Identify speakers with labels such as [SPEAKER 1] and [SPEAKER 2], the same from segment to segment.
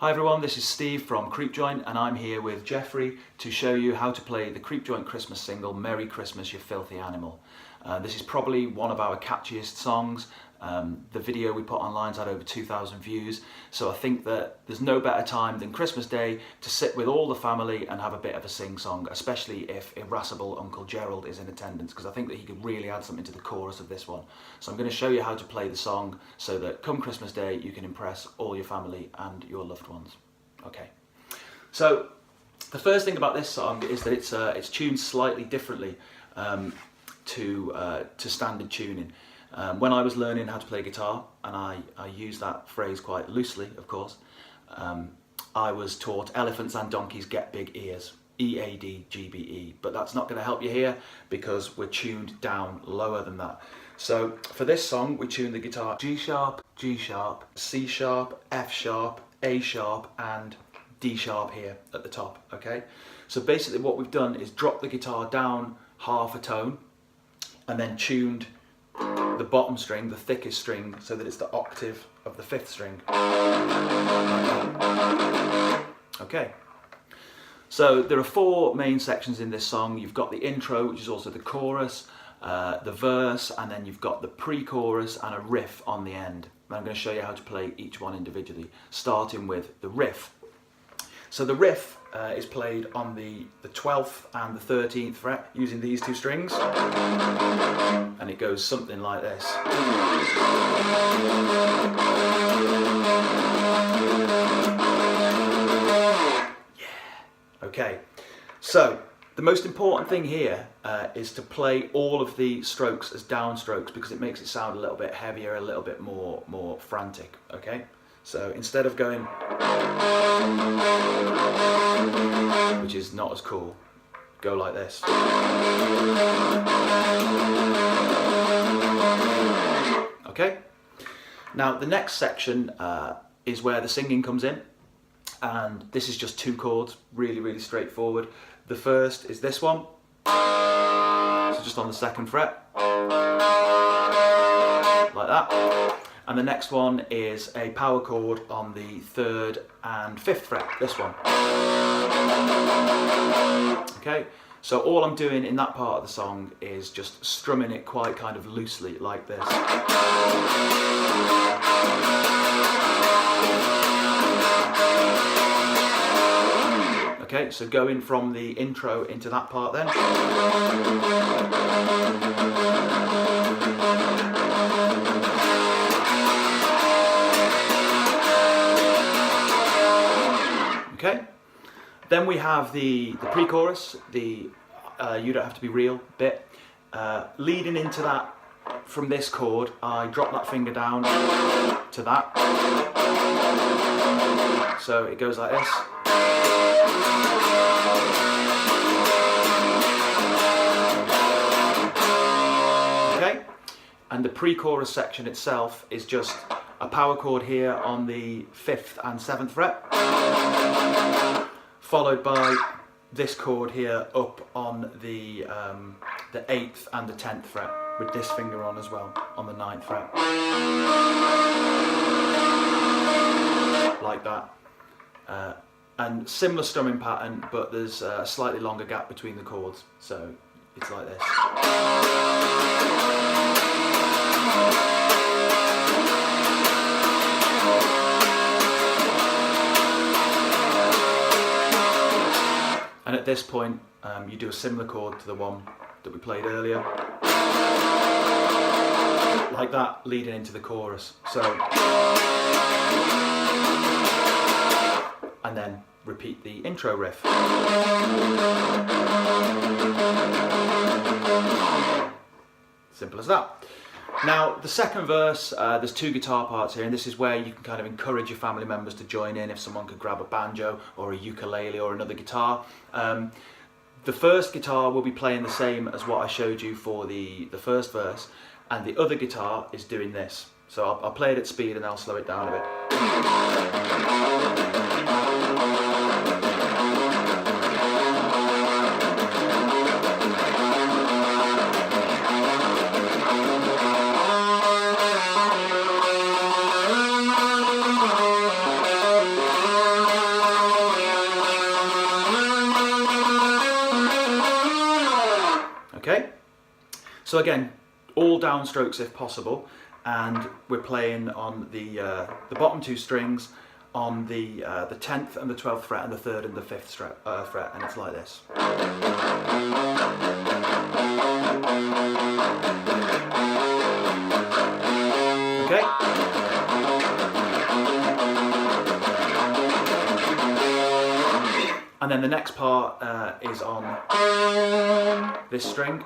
[SPEAKER 1] Hi everyone, this is Steve from CreepJoint and I'm here with Jeffrey to show you how to play the CreepJoint Christmas single, Merry Christmas You Filthy Animal. This is probably one of our catchiest songs. The video we put online's had over 2,000 views, so I think that there's no better time than Christmas Day to sit with all the family and have a bit of a sing-song, especially if irascible Uncle Gerald is in attendance, because I think that he could really add something to the chorus of this one. So I'm going to show you how to play the song so that come Christmas Day you can impress all your family and your loved ones. Okay, so the first thing about this song is that it's tuned slightly differently to standard tuning. When I was learning how to play guitar, and I use that phrase quite loosely, of course, I was taught elephants and donkeys get big ears, E-A-D-G-B-E, but that's not going to help you here because we're tuned down lower than that. So for this song, we tune the guitar G sharp, G sharp, C sharp, F sharp, A sharp, and D sharp here at the top, okay? So basically what we've done is drop the guitar down half a tone and then tuned the bottom string, the thickest string, so that it's the octave of the fifth string. Okay, so there are four main sections in this song. You've got the intro, which is also the chorus, the verse, and then you've got the pre-chorus and a riff on the end. And I'm going to show you how to play each one individually, starting with the riff. So the riff is played on the 12th and the 13th fret using these two strings, and it goes something like this. Yeah. Okay, so the most important thing here is to play all of the strokes as downstrokes because it makes it sound a little bit heavier, a little bit more frantic, okay? So instead of going, which is not as cool, go like this. Okay? Now the next section is where the singing comes in, and this is just two chords, really straightforward. The first is this one, so just on the second fret, like that. And the next one is a power chord on the 3rd and 5th fret, this one. Okay, so all I'm doing in that part of the song is just strumming it quite kind of loosely like this. Okay, so going from the intro into that part then. Okay, then we have the pre-chorus, the You Don't Have to Be Real bit. Leading into that from this chord, I drop that finger down to that. So it goes like this. Okay, and the pre-chorus section itself is just a power chord here on the 5th and 7th fret, followed by this chord here up on the 8th and the 10th fret, with this finger on as well, on the 9th fret. Like that. And similar strumming pattern, but there's a slightly longer gap between the chords, so it's like this. And at this point, you do a similar chord to the one that we played earlier, like that, leading into the chorus. So, and then repeat the intro riff. Simple as that. Now, the second verse, there's two guitar parts here, and this is where you can kind of encourage your family members to join in if someone could grab a banjo or a ukulele or another guitar. The first guitar will be playing the same as what I showed you for the first verse, and the other guitar is doing this. So I'll play it at speed and I'll slow it down a bit. Okay, so again, all downstrokes if possible, and we're playing on the bottom 2 strings on the 10th and the 12th fret and the 3rd and the 5th fret, and it's like this. Okay. And then the next part is on this string.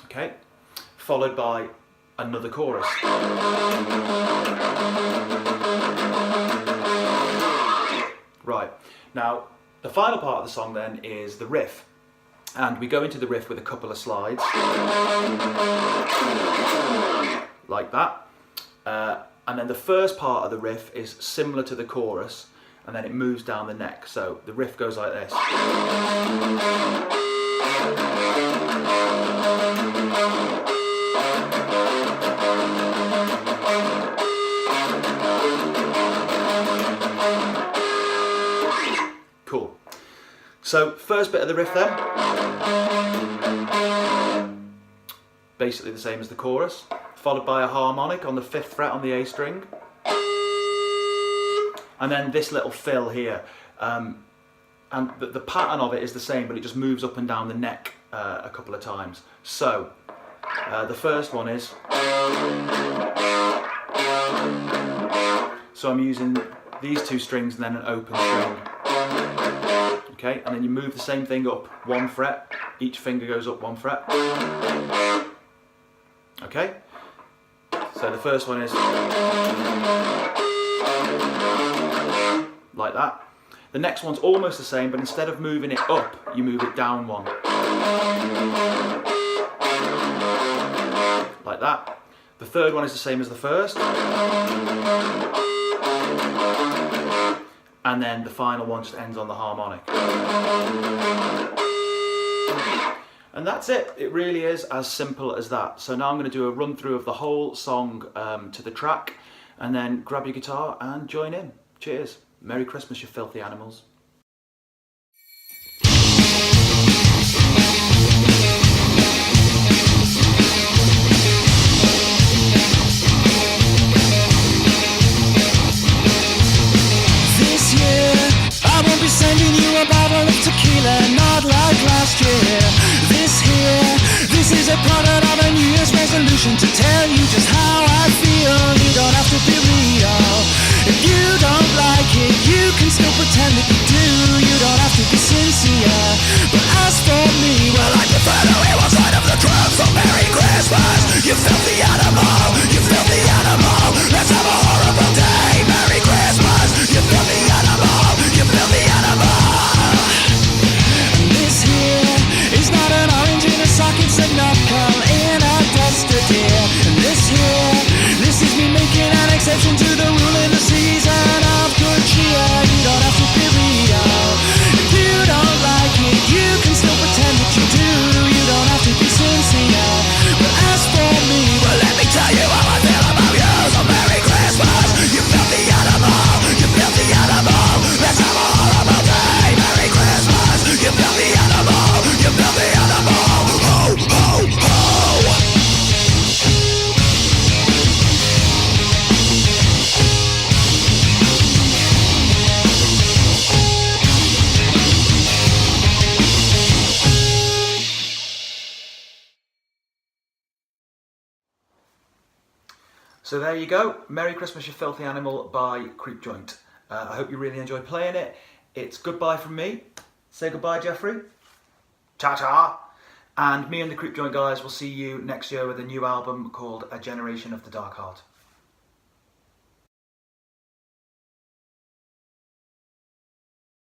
[SPEAKER 1] Okay, followed by another chorus. Right, now the final part of the song then is the riff, and we go into the riff with a couple of slides like that, and then the first part of the riff is similar to the chorus, and then it moves down the neck, so the riff goes like this. Cool. So first bit of the riff then, basically the same as the chorus, followed by a harmonic on the 5th fret on the A string, and then this little fill here, and the pattern of it is the same, but it just moves up and down the neck a couple of times. So the first one is, so I'm using these 2 strings and then an open string. Okay, and then you move the same thing up 1 fret, each finger goes up 1 fret. Okay, so the first one is like that. The next one's almost the same, but instead of moving it up, you move it down 1. Like that. The third one is the same as the first. And then the final one just ends on the harmonic. And that's it. It really is as simple as that. So now I'm going to do a run through of the whole song to the track, and then grab your guitar and join in. Cheers. Merry Christmas, you filthy animals.
[SPEAKER 2] Sending you a bottle of tequila, not like last year. This is a product of a New Year's resolution to tell you just how I feel. You don't have to be real. If you don't like it, you can still pretend that you do. You don't have to be sincere. But as for me, well, I prefer to hear one side of the truth. So Merry Christmas, you filthy animal. You filthy animal. Let's have a horrible day. Merry Christmas, you filthy animal. You filthy animal. This here is not an orange in a sock, it's a knuckle in a duster, dear. And this is me making an exception to the rule in the season of good cheer. You don't have to be real. If you don't like it, you can still pretend that you do. You don't have to be sincere. But as for me, well, let me tell you how I feel about you. So Merry Christmas, you filthy animal. You filthy animal. Let's have a horrible day. Merry Christmas, you filthy animal. You filthy animal. Ho, ho, ho.
[SPEAKER 1] So there you go, Merry Christmas You Filthy Animal by CreepJoint. I hope you really enjoyed playing it. It's goodbye from me. Say goodbye, Jeffrey. Ta-ta! And me and the CreepJoint guys will see you next year with a new album called A Generation of the Dark Heart.